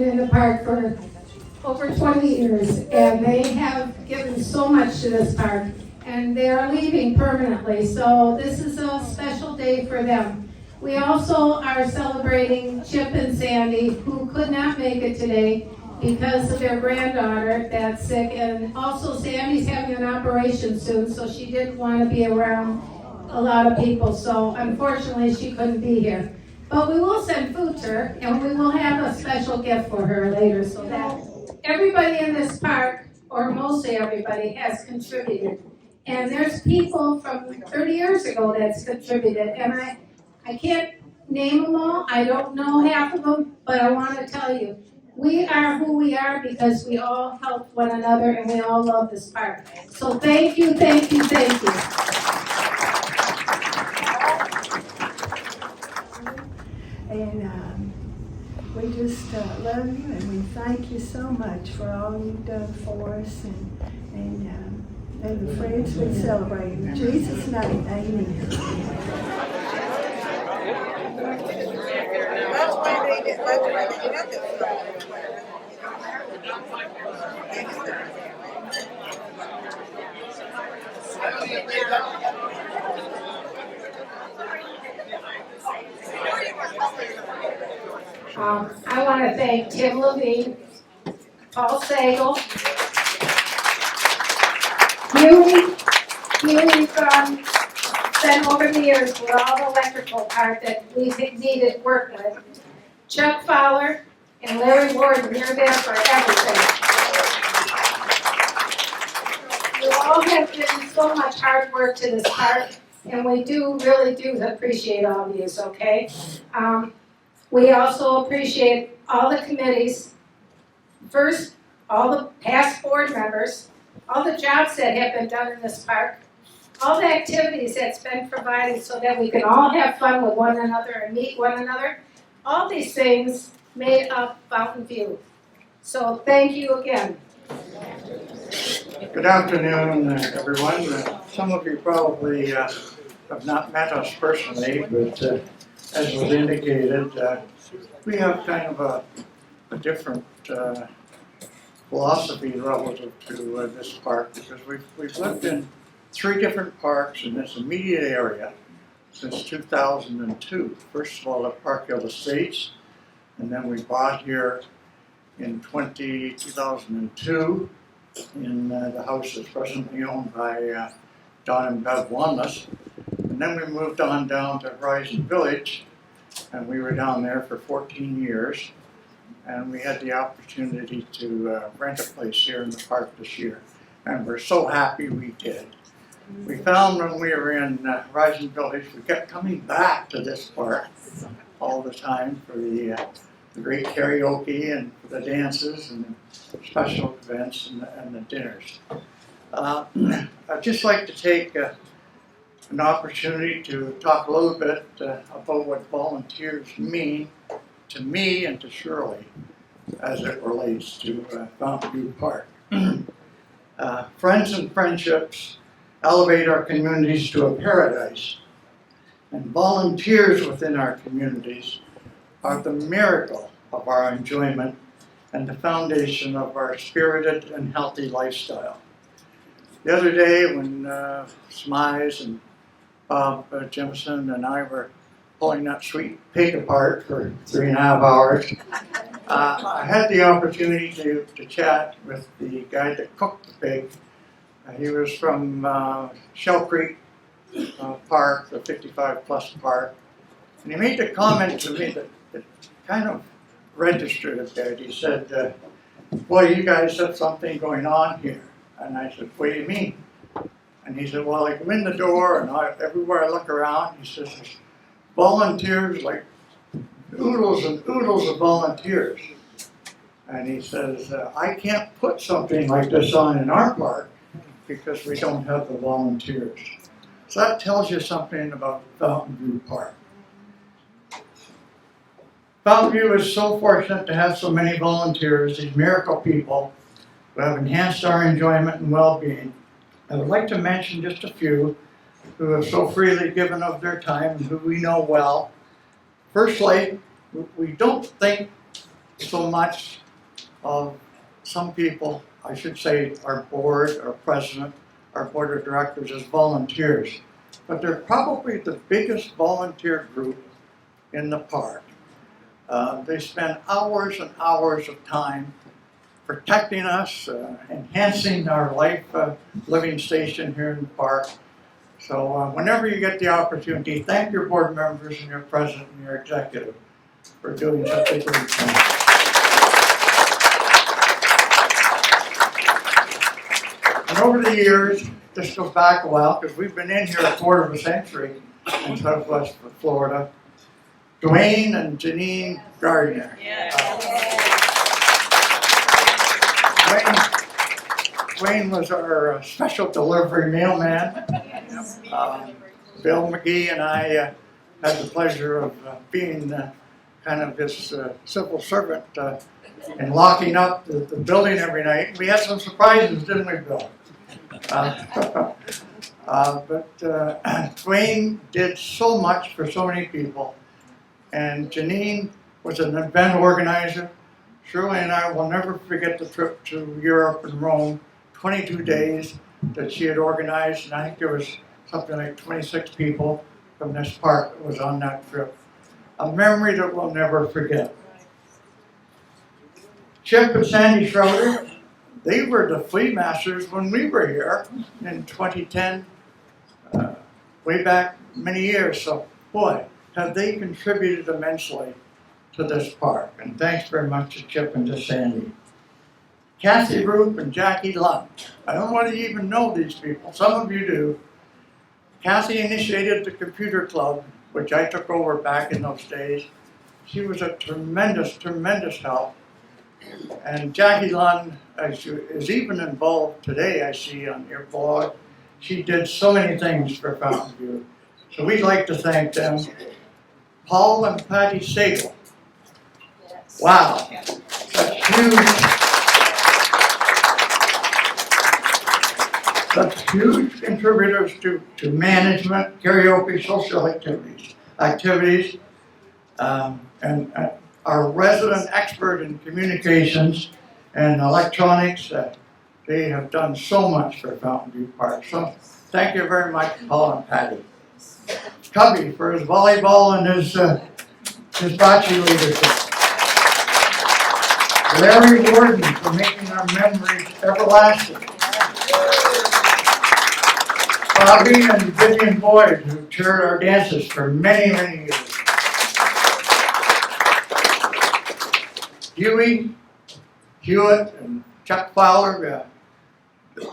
been in the park for over 20 years, and they have given so much to this park, and they are leaving permanently, so this is a special day for them. We also are celebrating Chip and Sandy, who could not make it today because of their granddaughter that's sick, and also Sandy's having an operation soon, so she didn't want to be around a lot of people, so unfortunately she couldn't be here. But we will send food to her, and we will have a special gift for her later, so that everybody in this park, or mostly everybody, has contributed. And there's people from 30 years ago that's contributed, and I can't name them all, I don't know half of them, but I want to tell you, we are who we are because we all help one another and we all love this park. So thank you, thank you, thank you. And we just love you, and we thank you so much for all you've done for us, and the friends we celebrate. In Jesus' name, amen. I want to thank Tim Levine, Paul Sagal, Huey been over the years with all the electrical part that we needed work with, Chuck Fowler and Larry Warden, you're there for everything. You all have given so much hard work to this park, and we really do appreciate all of you, okay? We also appreciate all the committees, first, all the past board members, all the jobs that have been done in this park, all the activities that's been provided so that we can all have fun with one another and meet one another. All these things made up Fountain View. So thank you again. Good afternoon, everyone. Some of you probably have not met us personally, but as was indicated, we have kind of a different philosophy relative to this park, because we've lived in 3 different parks in this immediate area since 2002. First of all, at Park Hill Estates, and then we bought here in 2002 in the house that's presently owned by Don and Bev Wanless. And then we moved on down to Horizon Village, and we were down there for 14 years. And we had the opportunity to rent a place here in the park this year. And we're so happy we did. We found when we were in Horizon Village, we kept coming back to this park all the time for the great karaoke and for the dances and the special events and the dinners. I'd just like to take an opportunity to talk a little bit about what volunteers mean to me and to Shirley as it relates to Fountain View Park. Friends and friendships elevate our communities to a paradise, and volunteers within our communities are the miracle of our enjoyment and the foundation of our spirited and healthy lifestyle. The other day when Schmeissers and Bob Jimson and I were pulling that sweet pig apart for 3.5 hours, I had the opportunity to chat with the guy that cooked the pig. He was from Shell Creek Park, the 55 plus park, and he made the comment to me that kind of registered a bit. He said, boy, you guys have something going on here. And I said, what do you mean? And he said, well, I come in the door and everywhere I look around, he says, there's volunteers, like oodles and oodles of volunteers. And he says, I can't put something like this on in our park because we don't have the volunteers. So that tells you something about Fountain View Park. Fountain View is so fortunate to have so many volunteers, these miracle people who have enhanced our enjoyment and well-being. I would like to mention just a few who have so freely given of their time and who we know well. Firstly, we don't think so much of some people, I should say our board, our president, our board of directors as volunteers. But they're probably the biggest volunteer group in the park. They spend hours and hours of time protecting us, enhancing our life living station here in the park. So whenever you get the opportunity, thank your board members and your president and your executive for doing such a great thing. And over the years, this goes back a while because we've been in here a quarter of a century in Southwest Florida. Dwayne and Janine Gardner. Dwayne was our special delivery mailman. Bill McGee and I had the pleasure of being kind of his civil servant and locking up the building every night. We had some surprises, didn't we, Bill? But Dwayne did so much for so many people. And Janine was an event organizer. Shirley and I will never forget the trip to Europe and Rome, 22 days that she had organized, and I think there was something like 26 people from this park that was on that trip. A memory that we'll never forget. Chip and Sandy Schroeder, they were the Flea Masters when we were here in 2010, way back many years. So, boy, have they contributed immensely to this park. And thanks very much to Chip and to Sandy. Kathy Roop and Jackie Lund. I don't want to even know these people. Some of you do. Kathy initiated the computer club, which I took over back in those days. She was a tremendous, tremendous help. And Jackie Lund is even involved today, I see on your blog. She did so many things for Fountain View. So we'd like to thank them. Paul and Patty Sagal. Wow. Such huge contributors to management, karaoke, social activities, and our resident expert in communications and electronics. They have done so much for Fountain View Park. So thank you very much, Paul and Patty. Cubby for his volleyball and his bocce leadership. Larry Warden for making our memories everlasting. Bobby and Vivian Boyd, who chaired our dances for many, many years. Huey, Hewitt, and Chuck Fowler.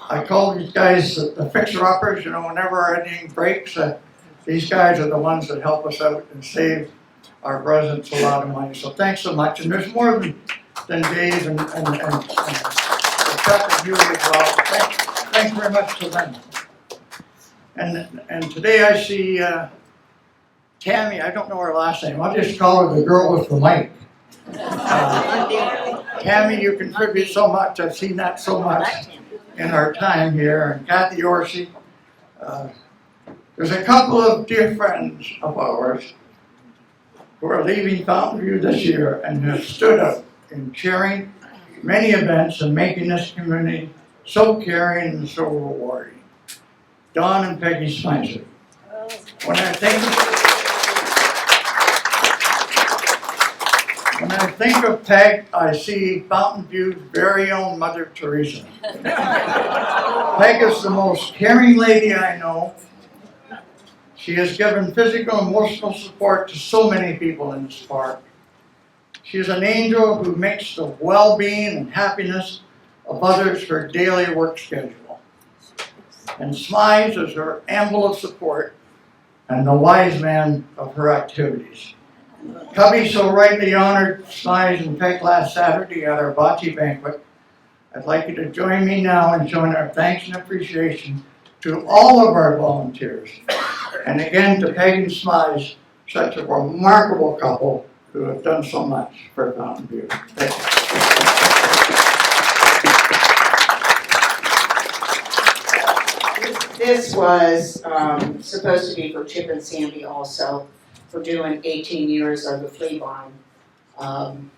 I call these guys the fixer-uppers. You know, whenever anything breaks, these guys are the ones that help us out and save our residents a lot of money. So thanks so much. And there's more than Dave and Chuck and Huey as well. Thanks very much to them. And today I see Tammy. I don't know her last name. I'll just call her the girl with the mic. Tammy, you contribute so much. I've seen that so much in our time here. And Kathy Orsi. There's a couple of dear friends of ours who are leaving Fountain View this year and have stood up in chairing many events and making this community so caring and so rewarding. Don and Peggy Schmeisser. When I think of Peg, I see Fountain View's very own Mother Teresa. Peg is the most caring lady I know. She has given physical and emotional support to so many people in this park. She is an angel who makes the well-being and happiness of others her daily work schedule. And Smize is her amble of support and the wise man of her activities. Cubby so rightly honored Smize and Peg last Saturday at our bocce banquet. I'd like you to join me now in showing our thanks and appreciation to all of our volunteers. And again to Peg and Smize, such a remarkable couple who have done so much for Fountain View. Thank you. This was supposed to be for Chip and Sandy also, for doing 18 years of the Flea Barn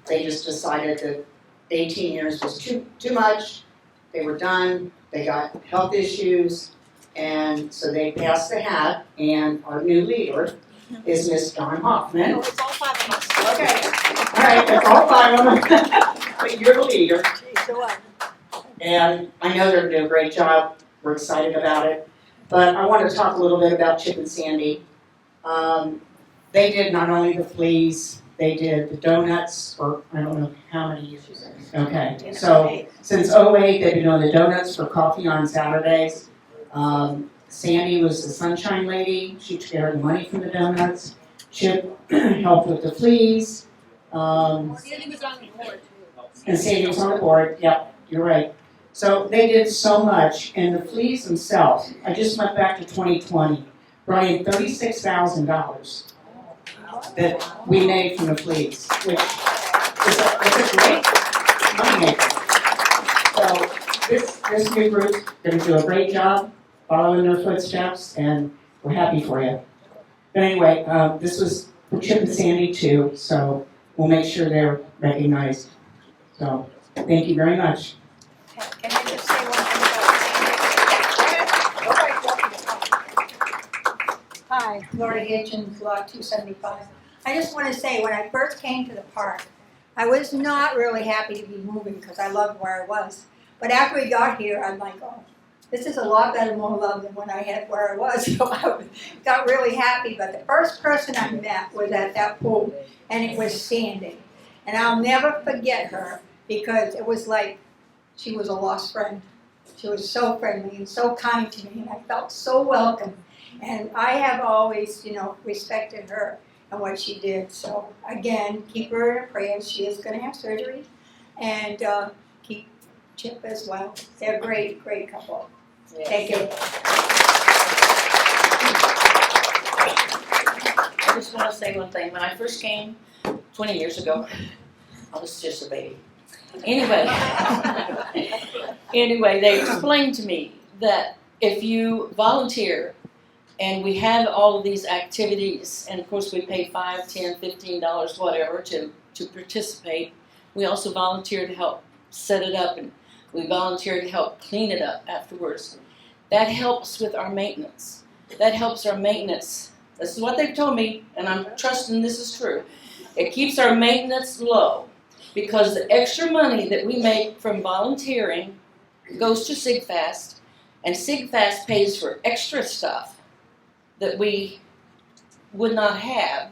They just decided that 18 years was too much. They were done. They got health issues, and so they passed the hat. And our new leader is Miss Dawn Hoffman. Oh, it's all 5 of us. Okay, all right, that's all 5 of them. But you're the leader, and I know they're doing a great job. We're excited about it. But I want to talk a little bit about Chip and Sandy. They did not only the fleas, they did the donuts for I don't know how many years. Okay, so since '08, they've been doing the donuts for coffee on Saturdays. Sandy was the sunshine lady. She took care of the money from the donuts. Chip helped with the fleas. Sandy was on the board. And Sandy was on the board. Yep, you're right. So they did so much, and the fleas themselves. I just went back to 2020, brought in $36,000 that we made from the fleas, which is a great money maker. So this new group's going to do a great job following their footsteps, and we're happy for you. But anyway, this was for Chip and Sandy too, so we'll make sure they're recognized. So thank you very much. Can I just say one thing about Sandy? Hi, Lori Hitchens, Lot 275. I just want to say, when I first came to the park, I was not really happy to be moving because I loved where I was. But after we got here, I'm like, oh, this is a lot better, more love than when I had where I was. So I got really happy. But the first person I met was at that pool, and it was Sandy. And I'll never forget her because it was like she was a lost friend. She was so friendly and so kind to me, and I felt so welcome. And I have always, respected her and what she did. So again, keep her in prayers. She is going to have surgery, and keep Chip as well. They're a great, great couple. Yes. Thank you. I just want to say one thing. When I first came 20 years ago, I was just a baby. Anyway, they explained to me that if you volunteer, and we have all of these activities, and of course we pay $5, $10, $15, whatever, to participate. We also volunteer to help set it up, and we volunteer to help clean it up afterwards. That helps with our maintenance. That helps our maintenance. This is what they've told me, and I'm trusting this is true. It keeps our maintenance low because the extra money that we make from volunteering goes to SIGFAST, and SIGFAST pays for extra stuff that we would not have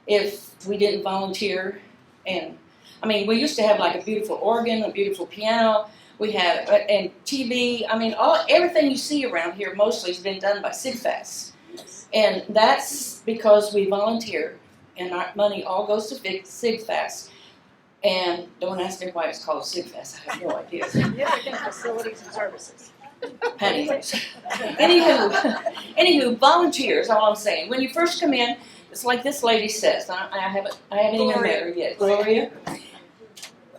if we didn't volunteer. And I mean, we used to have like a beautiful organ, a beautiful piano. We have and TV. I mean, everything you see around here mostly has been done by SIGFAST, and that's because we volunteer, and our money all goes to SIGFAST. And don't ask me why it's called SIGFAST. I have no idea. Facilities and services. Anywho, volunteers. All I'm saying. When you first come in, it's like this lady says. I haven't even met her yet. Gloria.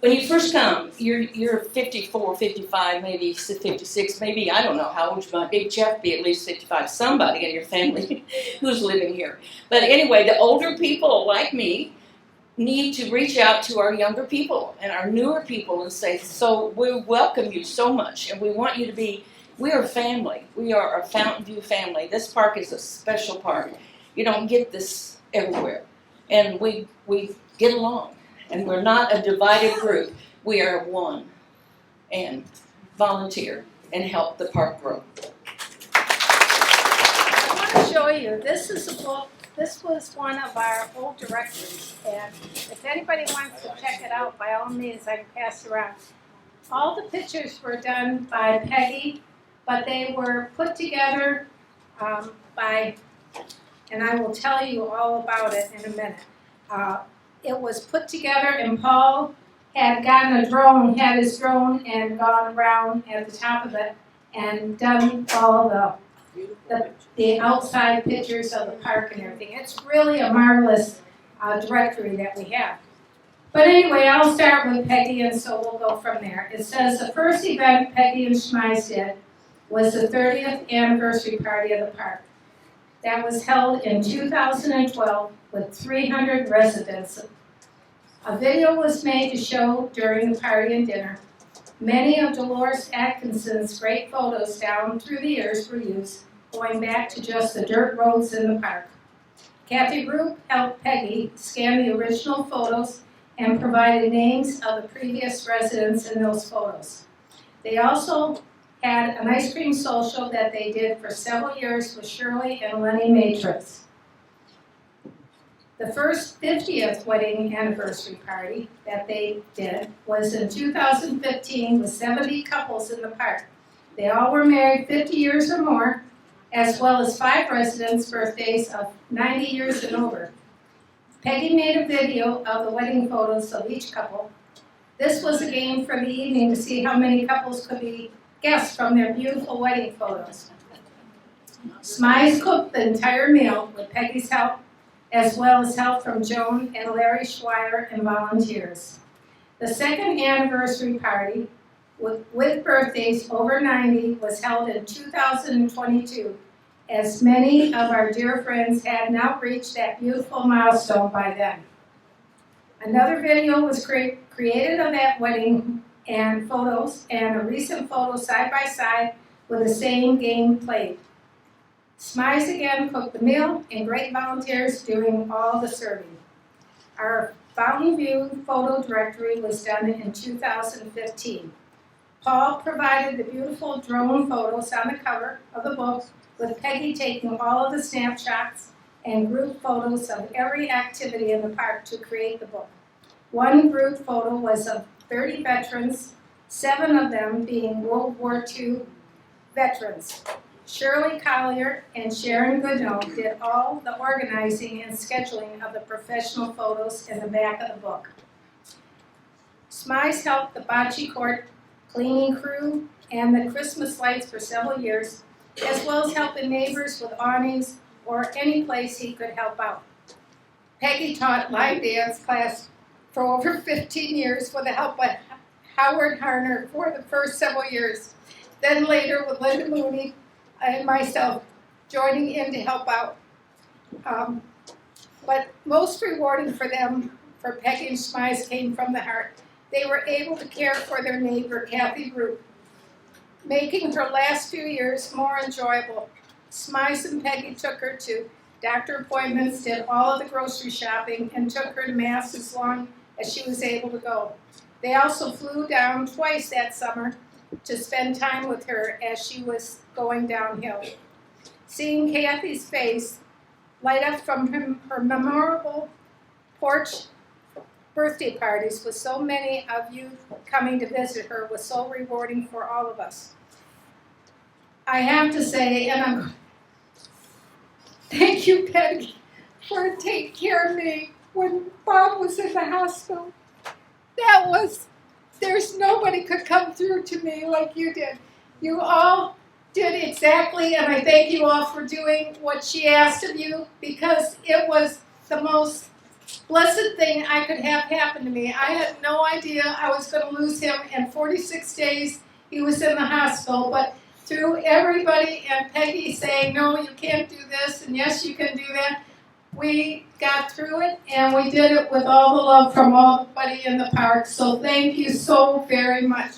When you first come, you're 54, 55, maybe 56, maybe I don't know how old you might be. You have to be at least 55. Somebody in your family who's living here. But anyway, the older people like me need to reach out to our younger people and our newer people and say, so we welcome you so much, and we want you to be. We are a family. We are a Fountain View family. This park is a special park. You don't get this everywhere. And we get along. And we're not a divided group. We are one. And volunteer and help the park grow. I want to show you, this is a book. This was one of our old directories. And if anybody wants to check it out, by all means, I can pass it around. All the pictures were done by Peggy, but they were put together by, and I will tell you all about it in a minute. It was put together, and Paul had gotten a drone, had his drone, and gone around at the top of it and done all the outside pictures of the park and everything. It's really a marvelous directory that we have. But anyway, I'll start with Peggy, and so we'll go from there. It says the first event Peggy and Schmeiss did was the 30th anniversary party of the park. That was held in 2012 with 300 residents A video was made to show during the party and dinner. Many of Dolores Atkinson's great photos down through the years were used, going back to just the dirt roads in the park. Kathy Roop helped Peggy scan the original photos and provided names of the previous residents in those photos. They also had an ice cream social that they did for several years with Shirley and Lenny Matrix. The first 50th wedding anniversary party that they did was in 2015 with 70 couples in the park. They all were married 50 years or more, as well as 5 residents' birthdays of 90 years and over. Peggy made a video of the wedding photos of each couple. This was a game for the evening to see how many couples could be guessed from their beautiful wedding photos. Schmeissers cooked the entire meal with Peggy's help, as well as help from Joan and Larry Schweier and volunteers. The second anniversary party with birthdays over 90 was held in 2022, as many of our dear friends had now reached that beautiful milestone by then. Another video was created of that wedding and photos, and a recent photo side by side with the same game played. Schmeissers again cooked the meal, and great volunteers doing all the serving. Our Fountain View photo directory was done in 2015. Paul provided the beautiful drone photos on the cover of the book, with Peggy taking all of the snapshots and group photos of every activity in the park to create the book. One group photo was of 30 veterans, 7 of them being World War II veterans. Shirley Collier and Sharon Goodnow did all the organizing and scheduling of the professional photos in the back of the book. Schmeissers helped the bocce court cleaning crew and the Christmas lights for several years, as well as helping neighbors with awnings or any place he could help out. Peggy taught live dance class for over 15 years with the help of Howard Harner for the first several years. Then later with Linda Mooney and myself joining in to help out. But most rewarding for them, for Peggy and Schmeissers, came from the heart. They were able to care for their neighbor, Kathy Roop, making her last few years more enjoyable. Schmeissers and Peggy took her to doctor appointments, did all of the grocery shopping, and took her to Mass as long as she was able to go. They also flew down twice that summer to spend time with her as she was going downhill. Seeing Kathy's face light up from her memorable porch birthday parties with so many of you coming to visit her was so rewarding for all of us. I have to say, and thank you, Peggy, for taking care of me when Bob was in the hospital. There's nobody could come through to me like you did. You all did exactly, and I thank you all for doing what she asked of you, because it was the most blessed thing I could have happen to me. I had no idea I was going to lose him. In 46 days, he was in the hospital, but through everybody and Peggy saying, no, you can't do this, and yes, you can do that, we got through it, and we did it with all the love from everybody in the park. So thank you so very much.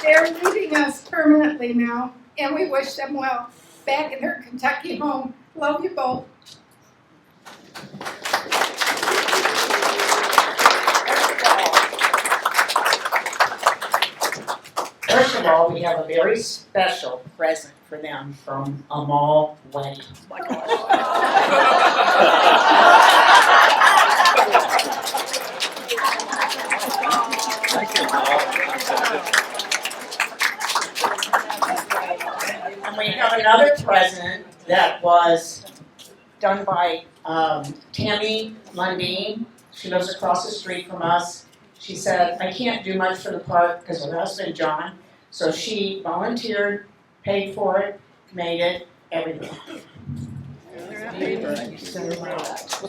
They're leaving us permanently now, and we wish them well back in their Kentucky home. Love you both. First of all, we have a very special present for them from a mall wedding. And we have another present that was done by Tammy Lundeen. She lives across the street from us. She said, I can't do much for the park because of her husband, John. So she volunteered, paid for it, made it, everything. Thank you so much.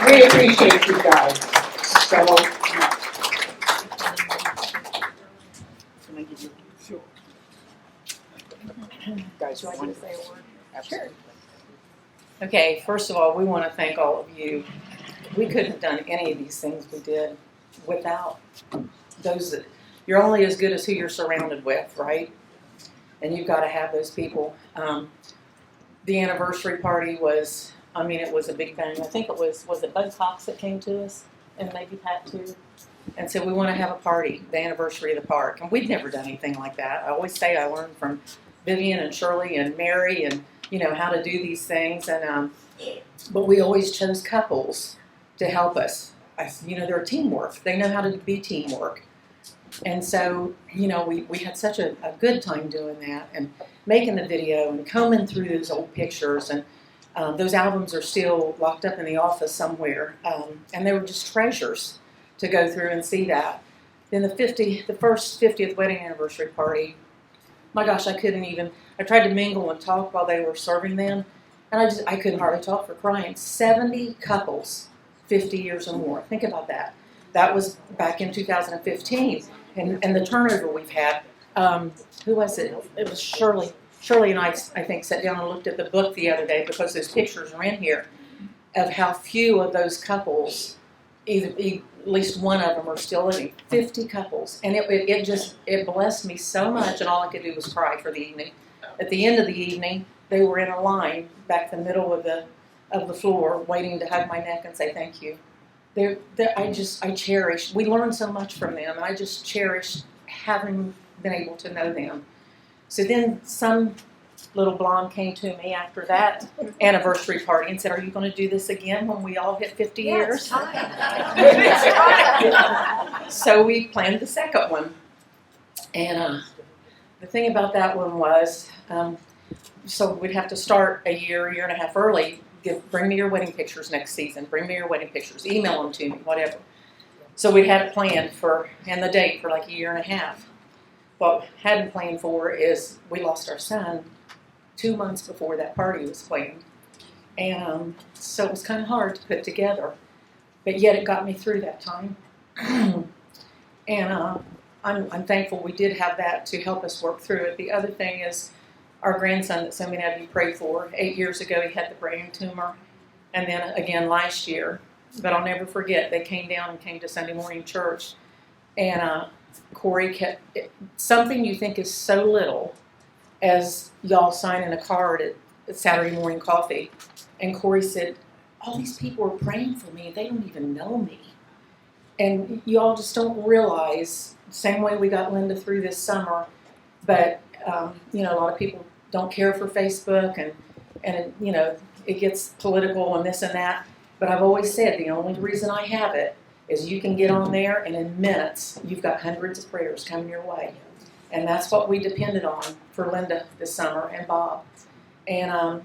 We appreciate you guys so much. Got Would you like me to say a word? Sure. Okay, first of all, we want to thank all of you. We couldn't have done any of these things we did without those that, you're only as good as who you're surrounded with, right? And you've got to have those people. The anniversary party was, I mean, it was a big bang. I think it was it Bud Cox that came to us? And maybe Pat too? And said, we want to have a party, the anniversary of the park. And we'd never done anything like that. I always say I learned from Vivian and Shirley and Mary and, you know, how to do these things. And but we always chose couples to help us. You know, they're teamwork. They know how to be teamwork. And so, you know, we had such a good time doing that and making the video and combing through those old pictures. And those albums are still locked up in the office somewhere. And they were just treasures to go through and see that. Then the first 50th wedding anniversary party, my gosh, I tried to mingle and talk while they were serving them. And I couldn't hardly talk for crying. 70 couples, 50 years or more. Think about that. That was back in 2015. And the turnover we've had, who was it? It was Shirley. Shirley and I think, sat down and looked at the book the other day because those pictures are in here of how few of those couples, at least one of them are still living. 50 couples. And it blessed me so much, and all I could do was cry for the evening. At the end of the evening, they were in a line back the middle of the floor waiting to hug my neck and say thank you. I cherish, we learned so much from them, and I just cherish having been able to know them. So then some little blonde came to me after that anniversary party and said, are you going to do this again when we all hit 50 years? So we planned the second one. And the thing about that one was, so we'd have to start a year and a half early. Bring me your wedding pictures next season. Bring me your wedding pictures. Email them to me, whatever. So we had it planned and the date for like a year and a half. What we hadn't planned for is we lost our son 2 months before that party was planned. And so it was kind of hard to put together. But yet it got me through that time. And I'm thankful we did have that to help us work through it. The other thing is our grandson that so many of you prayed for. 8 years ago he had the brain tumor. And then again last year. But I'll never forget, they came down and came to Sunday morning church. And Corey kept, something you think is so little as y'all signing a card at Saturday morning coffee. And Corey said, all these people are praying for me. They don't even know me. And y'all just don't realize, same way we got Linda through this summer, but you know, a lot of people don't care for Facebook and you know, it gets political and this and that. But I've always said the only reason I have it is you can get on there and in minutes you've got hundreds of prayers coming your way. And that's what we depended on for Linda this summer and Bob. And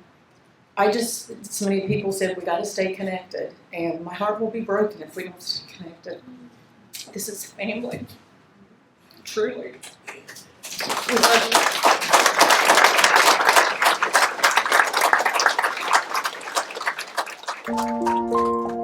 so many people said we got to stay connected. And my heart will be broken if we don't stay connected. This is family. Truly. We love you.